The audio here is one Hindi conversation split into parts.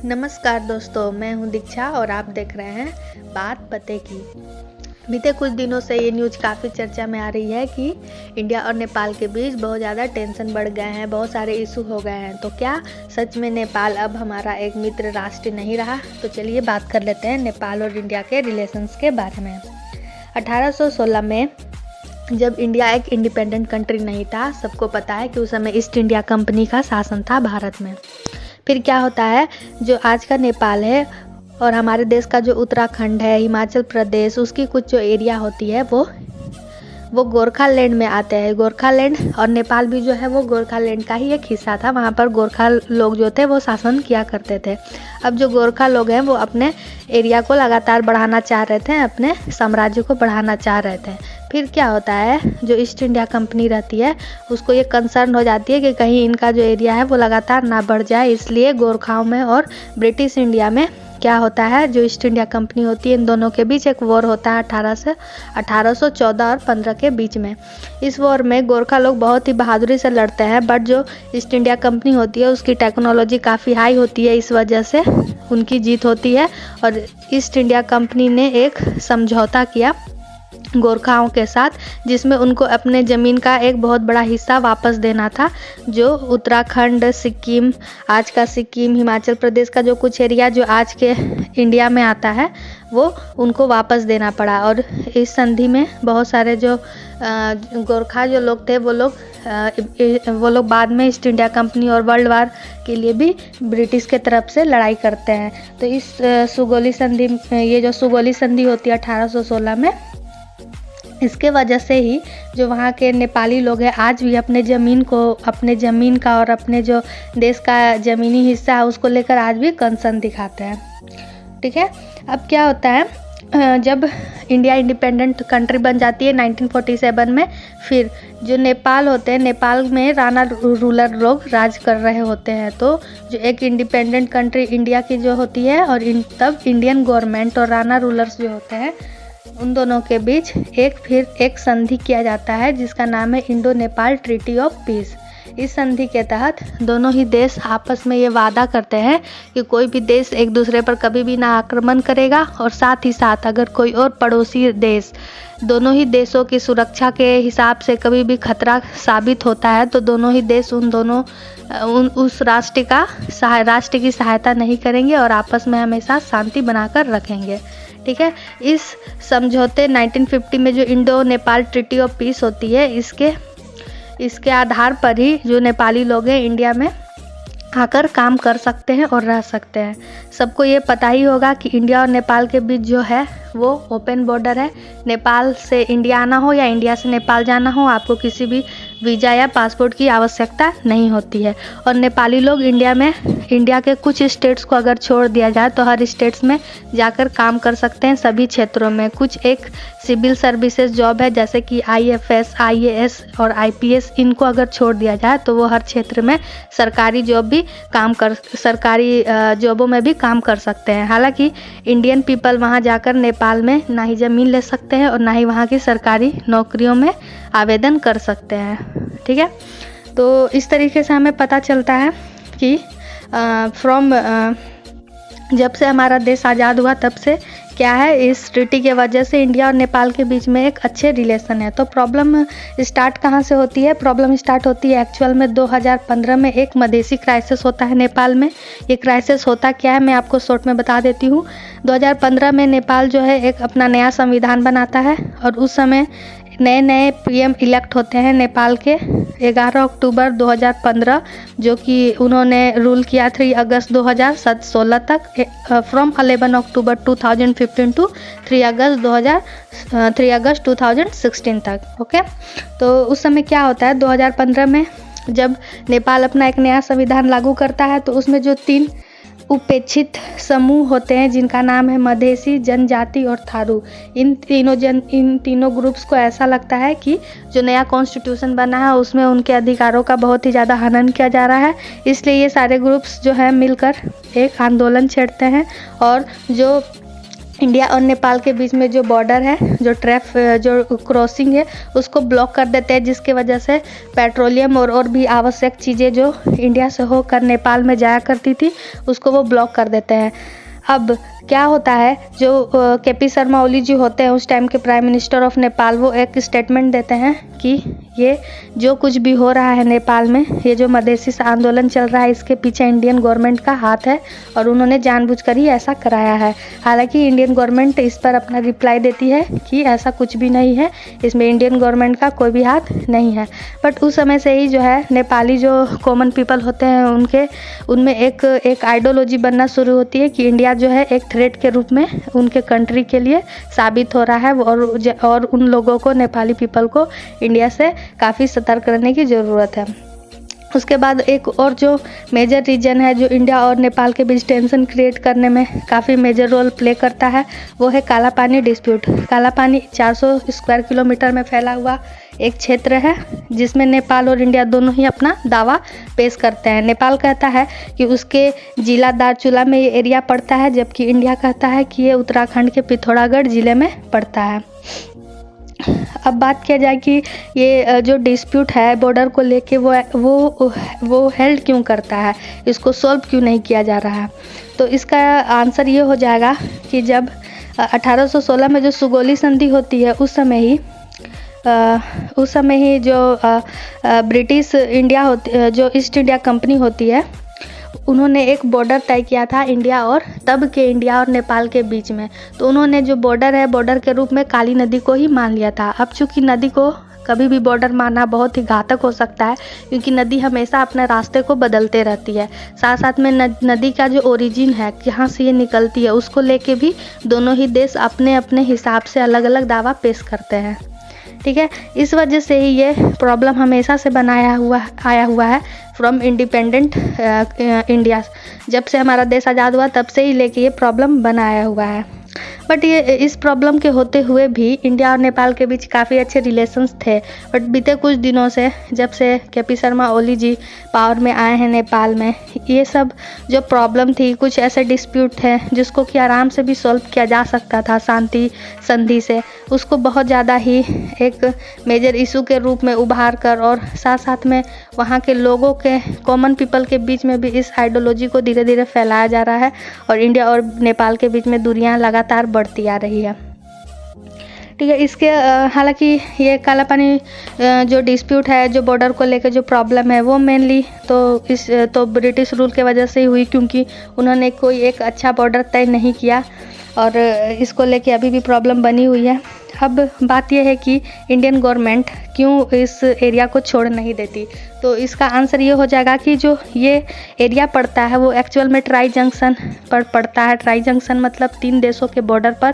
नमस्कार दोस्तों, मैं हूं दीक्षा और आप देख रहे हैं बात पते की। बीते कुछ दिनों से ये न्यूज़ काफ़ी चर्चा में आ रही है कि इंडिया और नेपाल के बीच बहुत ज़्यादा टेंशन बढ़ गए हैं, बहुत सारे इशू हो गए हैं। तो क्या सच में नेपाल अब हमारा एक मित्र राष्ट्र नहीं रहा? तो चलिए बात कर लेते हैं नेपाल और इंडिया के रिलेशंस के बारे में। 1816 में जब इंडिया एक इंडिपेंडेंट कंट्री नहीं था, सबको पता है कि उस समय ईस्ट इंडिया कंपनी का शासन था भारत में। फिर क्या होता है, जो आज का नेपाल है और हमारे देश का जो उत्तराखंड है, हिमाचल प्रदेश, उसकी कुछ जो एरिया होती है वो गोरखालैंड में आते हैं। गोरखालैंड और नेपाल भी जो है वो गोरखालैंड का ही एक हिस्सा था। वहाँ पर गोरखा लोग जो थे वो शासन किया करते थे। अब जो गोरखा लोग हैं वो अपने एरिया को लगातार बढ़ाना चाह रहे थे, अपने साम्राज्य को बढ़ाना चाह रहे थे। फिर क्या होता है, जो ईस्ट इंडिया कंपनी रहती है उसको ये कंसर्न हो जाती है कि कहीं इनका जो एरिया है वो लगातार ना बढ़ जाए। इसलिए गोरखाओं में और ब्रिटिश इंडिया में क्या होता है, जो ईस्ट इंडिया कंपनी होती है इन दोनों के बीच एक वॉर होता है 1814 और 15 के बीच में। इस वॉर में गोरखा लोग बहुत ही बहादुरी से लड़ते हैं, बट जो ईस्ट इंडिया कंपनी होती है उसकी टेक्नोलॉजी काफ़ी हाई होती है, इस वजह से उनकी जीत होती है। और ईस्ट इंडिया कंपनी ने एक समझौता किया गोरखाओं के साथ, जिसमें उनको अपने ज़मीन का एक बहुत बड़ा हिस्सा वापस देना था। जो उत्तराखंड, सिक्किम, आज का सिक्किम, हिमाचल प्रदेश का जो कुछ एरिया जो आज के इंडिया में आता है वो उनको वापस देना पड़ा। और इस संधि में बहुत सारे जो गोरखा जो लोग थे वो लोग बाद में ईस्ट इंडिया कंपनी और वर्ल्ड वार के लिए भी ब्रिटिश के तरफ से लड़ाई करते हैं। तो इस सुगौली संधि, ये जो सुगौली संधि होती है 1816 में, इसके वजह से ही जो वहाँ के नेपाली लोग हैं आज भी अपने ज़मीन का और अपने जो देश का ज़मीनी हिस्सा है उसको लेकर आज भी कंसर्न दिखाते हैं। ठीक है, अब क्या होता है, जब इंडिया इंडिपेंडेंट कंट्री बन जाती है 1947 में, फिर जो नेपाल होते हैं, नेपाल में राणा रूलर लोग राज कर रहे होते हैं। तो जो एक इंडिपेंडेंट कंट्री इंडिया की जो होती है और तब इंडियन गवर्नमेंट और राणा रूलर्स जो होते हैं उन दोनों के बीच फिर एक संधि किया जाता है जिसका नाम है Indo Nepal treaty of peace. इस संधि के तहत दोनों ही देश आपस में ये वादा करते हैं कि कोई भी देश एक दूसरे पर कभी भी ना आक्रमण करेगा, और साथ ही साथ अगर कोई और पड़ोसी देश दोनों ही देशों की सुरक्षा के हिसाब से कभी भी खतरा साबित होता है तो दोनों ही देश उस राष्ट्र की सहायता नहीं करेंगे और आपस में हमेशा शांति बनाकर रखेंगे। ठीक है, इस समझौते 1950 में जो Indo Nepal treaty of peace होती है, इसके आधार पर ही जो नेपाली लोग हैं इंडिया में आकर काम कर सकते हैं और रह सकते हैं। सबको ये पता ही होगा कि इंडिया और नेपाल के बीच जो है वो ओपन बॉर्डर है। नेपाल से इंडिया आना हो या इंडिया से नेपाल जाना हो, आपको किसी भी वीज़ा या पासपोर्ट की आवश्यकता नहीं होती है। और नेपाली लोग इंडिया के कुछ स्टेट्स को अगर छोड़ दिया जाए तो हर स्टेट्स में जाकर काम कर सकते हैं, सभी क्षेत्रों में। कुछ एक सिविल सर्विसेज जॉब है जैसे कि IFS, IAS और IPS, इनको अगर छोड़ दिया जाए तो वो हर क्षेत्र में सरकारी जॉबों में भी काम कर सकते हैं। हालांकि इंडियन पीपल वहाँ जाकर नेपाल में ना ही ज़मीन ले सकते हैं और ना ही वहाँ की सरकारी नौकरियों में आवेदन कर सकते हैं। ठीक है, तो इस तरीके से हमें पता चलता है कि जब से हमारा देश आज़ाद हुआ तब से क्या है, इस ट्रीटी के वजह से इंडिया और नेपाल के बीच में एक अच्छे रिलेशन है। तो प्रॉब्लम स्टार्ट कहाँ से होती है? प्रॉब्लम स्टार्ट होती है एक्चुअल में 2015 में एक मधेसी क्राइसिस होता है नेपाल में। ये क्राइसिस होता क्या है मैं आपको शॉर्ट में बता देती हूँ। 2015 में नेपाल जो है एक अपना नया संविधान बनाता है और उस समय नए PM इलेक्ट होते हैं नेपाल के 11 अक्टूबर 2015, जो कि उन्होंने रूल किया 3 अगस्त 2016 तक, फ्रॉम 11 अक्टूबर 2015 टू 3 अगस्त 2016 तक। ओके, तो उस समय क्या होता है 2015 में जब नेपाल अपना एक नया संविधान लागू करता है तो उसमें जो 3 उपेक्षित समूह होते हैं जिनका नाम है मधेसी, जनजाति और थारू, इन तीनों ग्रुप्स को ऐसा लगता है कि जो नया कॉन्स्टिट्यूशन बना है उसमें उनके अधिकारों का बहुत ही ज़्यादा हनन किया जा रहा है। इसलिए ये सारे ग्रुप्स जो है मिलकर एक आंदोलन छेड़ते हैं और जो इंडिया और नेपाल के बीच में जो बॉर्डर है, जो क्रॉसिंग है, उसको ब्लॉक कर देते हैं, जिसके वजह से पेट्रोलियम और भी आवश्यक चीज़ें जो इंडिया से होकर नेपाल में जाया करती थी उसको वो ब्लॉक कर देते हैं। अब क्या होता है, जो केपी शर्मा ओली जी होते हैं उस टाइम के प्राइम मिनिस्टर ऑफ नेपाल, वो एक स्टेटमेंट देते हैं कि ये जो कुछ भी हो रहा है नेपाल में, ये जो मधेसी आंदोलन चल रहा है, इसके पीछे इंडियन गवर्नमेंट का हाथ है और उन्होंने जानबूझकर ही ऐसा कराया है। हालांकि इंडियन गवर्नमेंट इस पर अपना रिप्लाई देती है कि ऐसा कुछ भी नहीं है, इसमें इंडियन गवर्नमेंट का कोई भी हाथ नहीं है। बट उस समय से ही जो है नेपाली जो कॉमन पीपल होते हैं उनमें एक आइडियोलॉजी बनना शुरू होती है कि इंडिया जो है एक थ्रेट के रूप में उनके कंट्री के लिए साबित हो रहा है और उन लोगों को, नेपाली पीपल को इंडिया से काफ़ी सतर्क रहने की ज़रूरत है। उसके बाद एक और जो मेजर रीजन है जो इंडिया और नेपाल के बीच टेंशन क्रिएट करने में काफ़ी मेजर रोल प्ले करता है, वो है काला पानी डिस्प्यूट। काला पानी 400 स्क्वायर किलोमीटर में फैला हुआ एक क्षेत्र है जिसमें नेपाल और इंडिया दोनों ही अपना दावा पेश करते हैं। नेपाल कहता है कि उसके जिला दारचूला में ये एरिया पड़ता है, जबकि इंडिया कहता है कि ये उत्तराखंड के पिथौरागढ़ ज़िले में पड़ता है। अब बात किया जाए कि ये जो डिस्प्यूट है बॉर्डर को लेके वो हेल्ड क्यों करता है, इसको सॉल्व क्यों नहीं किया जा रहा है, तो इसका आंसर ये हो जाएगा कि जब 1816 में जो सुगौली संधि होती है उस समय ही जो ब्रिटिश इंडिया जो ईस्ट इंडिया कंपनी होती है, उन्होंने एक बॉर्डर तय किया था इंडिया और नेपाल के बीच में। तो उन्होंने जो बॉर्डर है, बॉर्डर के रूप में काली नदी को ही मान लिया था। अब चूंकि नदी को कभी भी बॉर्डर मानना बहुत ही घातक हो सकता है, क्योंकि नदी हमेशा अपने रास्ते को बदलते रहती है। साथ साथ में नदी का जो ओरिजिन है, जहाँ से ये निकलती है, उसको लेके भी दोनों ही देश अपने अपने हिसाब से अलग अलग दावा पेश करते हैं। ठीक है, इस वजह से ही ये प्रॉब्लम हमेशा से आया हुआ है फ्रॉम इंडिपेंडेंट इंडिया। जब से हमारा देश आज़ाद हुआ तब से ही लेके ये प्रॉब्लम बनाया हुआ है। बट ये इस प्रॉब्लम के होते हुए भी इंडिया और नेपाल के बीच काफ़ी अच्छे रिलेशंस थे। बट बीते कुछ दिनों से, जब से केपी शर्मा ओली जी पावर में आए हैं नेपाल में, ये सब जो प्रॉब्लम थी, कुछ ऐसे डिस्प्यूट थे जिसको कि आराम से भी सॉल्व किया जा सकता था शांति संधि से, उसको बहुत ज़्यादा ही एक मेजर इशू के रूप में उभार कर, और साथ साथ में वहाँ के लोगों के, कॉमन पीपल के बीच में भी इस आइडियोलॉजी को धीरे धीरे फैलाया जा रहा है और इंडिया और नेपाल के बीच में दूरियां लगातार बढ़ती आ रही है। ठीक है, इसके हालांकि ये काला पानी जो डिस्प्यूट है, जो बॉर्डर को लेकर जो प्रॉब्लम है, वो मेनली तो ब्रिटिश रूल के वजह से ही हुई, क्योंकि उन्होंने कोई एक अच्छा बॉर्डर तय नहीं किया और इसको लेके अभी भी प्रॉब्लम बनी हुई है। अब बात यह है कि इंडियन गवर्नमेंट क्यों इस एरिया को छोड़ नहीं देती, तो इसका आंसर ये हो जाएगा कि जो ये एरिया पड़ता है वो एक्चुअल में ट्राई जंक्शन पर पड़ता है। ट्राई जंक्शन मतलब 3 देशों के बॉर्डर पर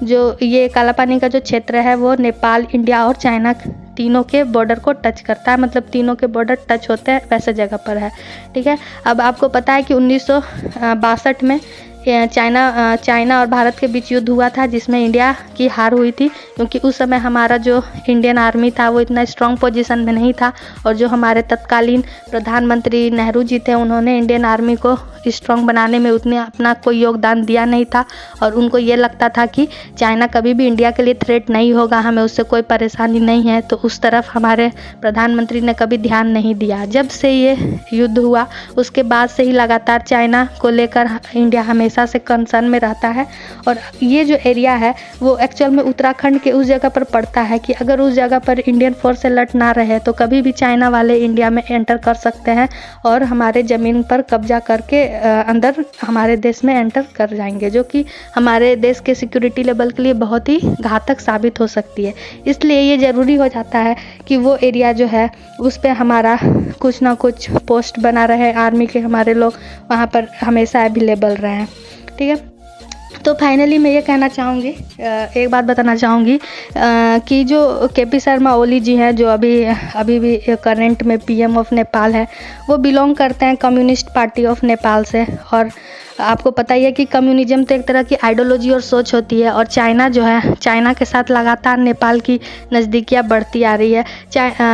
जो ये काला पानी का जो क्षेत्र है वो नेपाल, इंडिया और चाइना तीनों के बॉर्डर को टच करता है, मतलब तीनों के बॉर्डर टच होते हैं वैसे जगह पर है। ठीक है, अब आपको पता है कि 1962 में चाइना और भारत के बीच युद्ध हुआ था, जिसमें इंडिया की हार हुई थी, क्योंकि उस समय हमारा जो इंडियन आर्मी था वो इतना स्ट्रॉन्ग पोजीशन में नहीं था, और जो हमारे तत्कालीन प्रधानमंत्री नेहरू जी थे, उन्होंने इंडियन आर्मी को स्ट्रॉन्ग बनाने में उतने अपना कोई योगदान दिया नहीं था, और उनको ये लगता था कि चाइना कभी भी इंडिया के लिए थ्रेट नहीं होगा, हमें उससे कोई परेशानी नहीं है, तो उस तरफ हमारे प्रधानमंत्री ने कभी ध्यान नहीं दिया। जब से ये युद्ध हुआ उसके बाद से ही लगातार चाइना को लेकर इंडिया हमेशा से कंसर्न में रहता है, और ये जो एरिया है वो एक्चुअल में उत्तराखंड के उस जगह पर पड़ता है कि अगर उस जगह पर इंडियन फोर्स अलर्ट ना रहे तो कभी भी चाइना वाले इंडिया में एंटर कर सकते हैं और हमारे ज़मीन पर कब्जा करके अंदर हमारे देश में एंटर कर जाएंगे, जो कि हमारे देश के सिक्योरिटी लेवल के लिए बहुत ही घातक साबित हो सकती है। इसलिए ये ज़रूरी हो जाता है कि वो एरिया जो है उस पर हमारा कुछ ना कुछ पोस्ट बना रहे, आर्मी के हमारे लोग वहाँ पर हमेशा अवेलेबल रहें। ठीक है, तो फाइनली मैं ये कहना चाहूँगी, एक बात बताना चाहूँगी कि जो केपी शर्मा ओली जी हैं, जो अभी भी करंट में पीएम ऑफ नेपाल है, वो बिलोंग करते हैं कम्युनिस्ट पार्टी ऑफ नेपाल से। और आपको पता ही है कि कम्युनिज्म तो एक तरह की आइडियोलॉजी और सोच होती है, और चाइना जो है, चाइना के साथ लगातार नेपाल की नज़दीकियाँ बढ़ती आ रही है।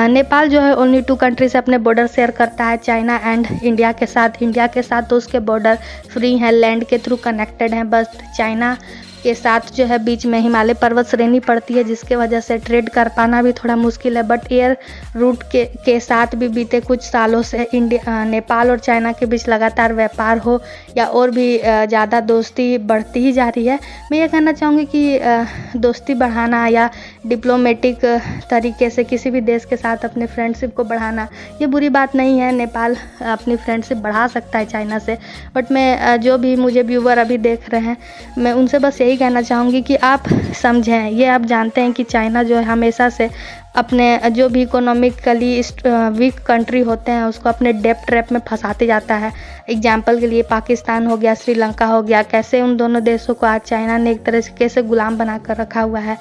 नेपाल जो है ओनली 2 कंट्री से अपने बॉर्डर शेयर करता है, चाइना एंड इंडिया के साथ। इंडिया के साथ तो उसके बॉर्डर फ्री हैं, लैंड के थ्रू कनेक्टेड हैं, बस चाइना के साथ जो है बीच में हिमालय पर्वत श्रेणी पड़ती है, जिसके वजह से ट्रेड कर पाना भी थोड़ा मुश्किल है। बट एयर रूट के साथ भी बीते कुछ सालों से नेपाल और चाइना के बीच लगातार व्यापार हो या और भी ज़्यादा दोस्ती बढ़ती ही जा रही है। मैं ये कहना चाहूँगी कि दोस्ती बढ़ाना या डिप्लोमेटिक तरीके से किसी भी देश के साथ अपने फ्रेंडशिप को बढ़ाना ये बुरी बात नहीं है। नेपाल अपनी फ्रेंडशिप बढ़ा सकता है चाइना से। बट मैं जो भी मुझे व्यूवर अभी देख रहे हैं, मैं उनसे बस यही कहना चाहूँगी कि आप समझें, ये आप जानते हैं कि चाइना जो है हमेशा से अपने जो भी इकोनॉमिकली वीक कंट्री होते हैं उसको अपने डेब्ट ट्रैप में फंसाते जाता है। एग्जाम्पल के लिए पाकिस्तान हो गया, श्रीलंका हो गया, कैसे उन दोनों देशों को आज चाइना ने एक तरह से कैसे गुलाम बना कर रखा हुआ है।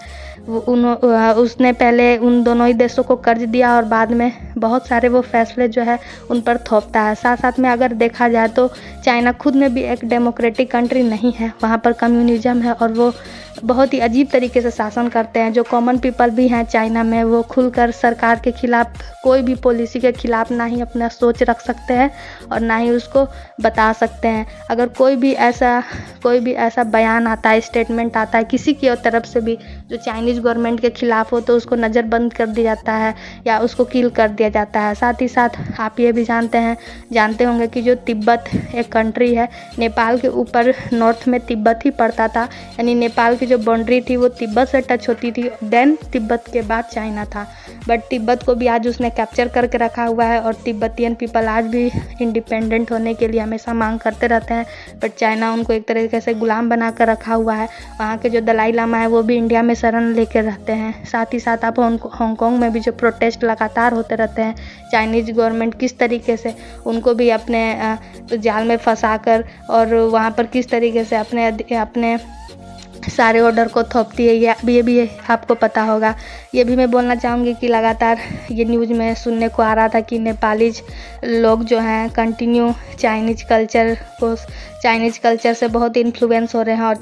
उसने पहले उन दोनों ही देशों को कर्ज दिया और बाद में बहुत सारे वो फैसले जो है उन पर थोपता है। साथ साथ में अगर देखा जाए तो चाइना खुद में भी एक डेमोक्रेटिक कंट्री नहीं है, वहाँ पर कम्युनिज्म है और वो बहुत ही अजीब तरीके से शासन करते हैं। जो कॉमन पीपल भी हैं चाइना में, वो खुलकर सरकार के खिलाफ कोई भी पॉलिसी के खिलाफ ना ही अपना सोच रख सकते हैं और ना ही उसको बता सकते हैं। अगर कोई भी ऐसा बयान आता है, स्टेटमेंट आता है किसी की तरफ से भी जो चाइनीज़ गवर्नमेंट के खिलाफ हो, तो उसको नज़रबंद कर दिया जाता है या उसको किल कर दिया जाता है। साथ ही साथ आप ये भी जानते होंगे कि जो तिब्बत एक कंट्री है, नेपाल के ऊपर नॉर्थ में तिब्बत ही पड़ता था, यानी नेपाल की जो बाउंड्री थी वो तिब्बत से टच होती थी, देन तिब्बत के बाद चाइना था। बट तिब्बत को भी आज उसने कैप्चर करके रखा हुआ है और तिब्बतियन पीपल आज भी इंडिपेंडेंट होने के लिए हमेशा मांग करते रहते हैं। बट चाइना उनको एक तरीके से गुलाम बना कर रखा हुआ है। वहाँ के जो दलाई लामा है वो भी इंडिया में शरण लेकर रहते हैं। साथ ही साथ आप हांगकांग में भी जो प्रोटेस्ट लगातार होते रहते हैं, चाइनीज़ गवर्नमेंट किस तरीके से उनको भी अपने जाल में फंसा कर और वहाँ पर किस तरीके से अपने सारे ऑर्डर को थोपती है, ये भी आपको पता होगा। ये भी मैं बोलना चाहूँगी कि लगातार ये न्यूज़ में सुनने को आ रहा था कि नेपालीज लोग जो हैं कंटिन्यू चाइनीज़ कल्चर से बहुत इन्फ्लुएंस हो रहे हैं और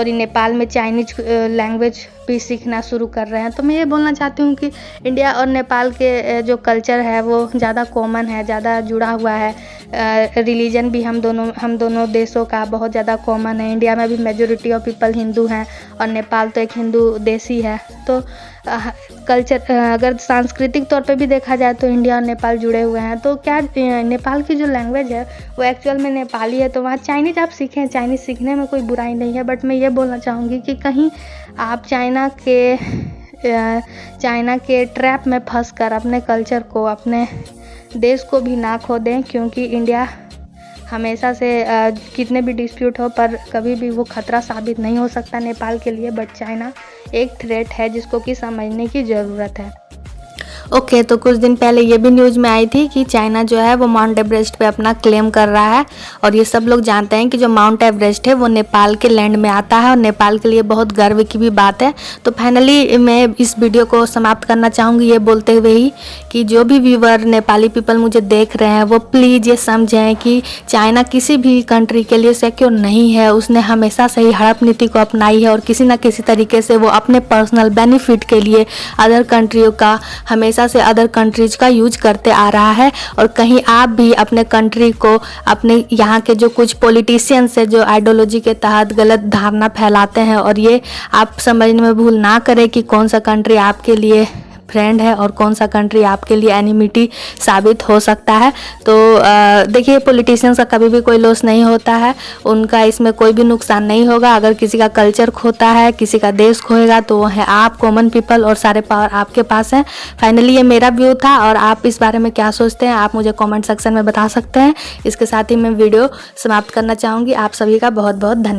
नेपाल में चाइनीज़ लैंग्वेज भी सीखना शुरू कर रहे हैं। तो मैं ये बोलना चाहती हूँ कि इंडिया और नेपाल के जो कल्चर है वो ज़्यादा कॉमन है, ज़्यादा जुड़ा हुआ है। रिलीजन भी हम दोनों देशों का बहुत ज़्यादा कॉमन है। इंडिया में भी मेजॉरिटी ऑफ पीपल हिंदू हैं और नेपाल तो एक हिंदू देश ही है। तो कल्चर अगर सांस्कृतिक तौर पे भी देखा जाए तो इंडिया और नेपाल जुड़े हुए हैं। तो क्या नेपाल की जो लैंग्वेज है वो एक्चुअल में नेपाली है, तो वहाँ चाइनीज़ आप सीखें, चाइनीज़ सीखने में कोई बुराई नहीं है। बट मैं ये बोलना चाहूँगी कि कहीं आप चाइना के ट्रैप में फंसकर अपने कल्चर को, अपने देश को भी ना खो दें, क्योंकि इंडिया हमेशा से कितने भी डिस्प्यूट हो पर कभी भी वो खतरा साबित नहीं हो सकता नेपाल के लिए। बट चाइना एक थ्रेट है जिसको कि समझने की ज़रूरत है। ओके, तो कुछ दिन पहले ये भी न्यूज़ में आई थी कि चाइना जो है वो माउंट एवरेस्ट पे अपना क्लेम कर रहा है और ये सब लोग जानते हैं कि जो माउंट एवरेस्ट है वो नेपाल के लैंड में आता है और नेपाल के लिए बहुत गर्व की भी बात है। तो फाइनली मैं इस वीडियो को समाप्त करना चाहूँगी ये बोलते हुए ही कि जो भी व्यूवर नेपाली पीपल मुझे देख रहे हैं वो प्लीज़ ये समझें कि चाइना किसी भी कंट्री के लिए सिक्योर नहीं है। उसने हमेशा से ही हड़प नीति को अपनाई है और किसी न किसी तरीके से वो अपने पर्सनल बेनिफिट के लिए अदर कंट्रियों का हमेशा से अदर कंट्रीज का यूज करते आ रहा है। और कहीं आप भी अपने कंट्री को, अपने यहाँ के जो कुछ पॉलिटिशियंस है जो आइडियोलॉजी के तहत गलत धारणा फैलाते हैं, और ये आप समझने में भूल ना करें कि कौन सा कंट्री आपके लिए फ्रेंड है और कौन सा कंट्री आपके लिए एनिमिटी साबित हो सकता है। तो देखिए, पॉलिटिशियंस का कभी भी कोई लॉस नहीं होता है, उनका इसमें कोई भी नुकसान नहीं होगा। अगर किसी का कल्चर खोता है, किसी का देश खोएगा, तो वो है आप, कॉमन पीपल, और सारे पावर आपके पास है। फाइनली ये मेरा व्यू था और आप इस बारे में क्या सोचते हैं आप मुझे कॉमेंट सेक्शन में बता सकते हैं। इसके साथ ही मैं वीडियो समाप्त करना चाहूँगी। आप सभी का बहुत बहुत धन्यवाद।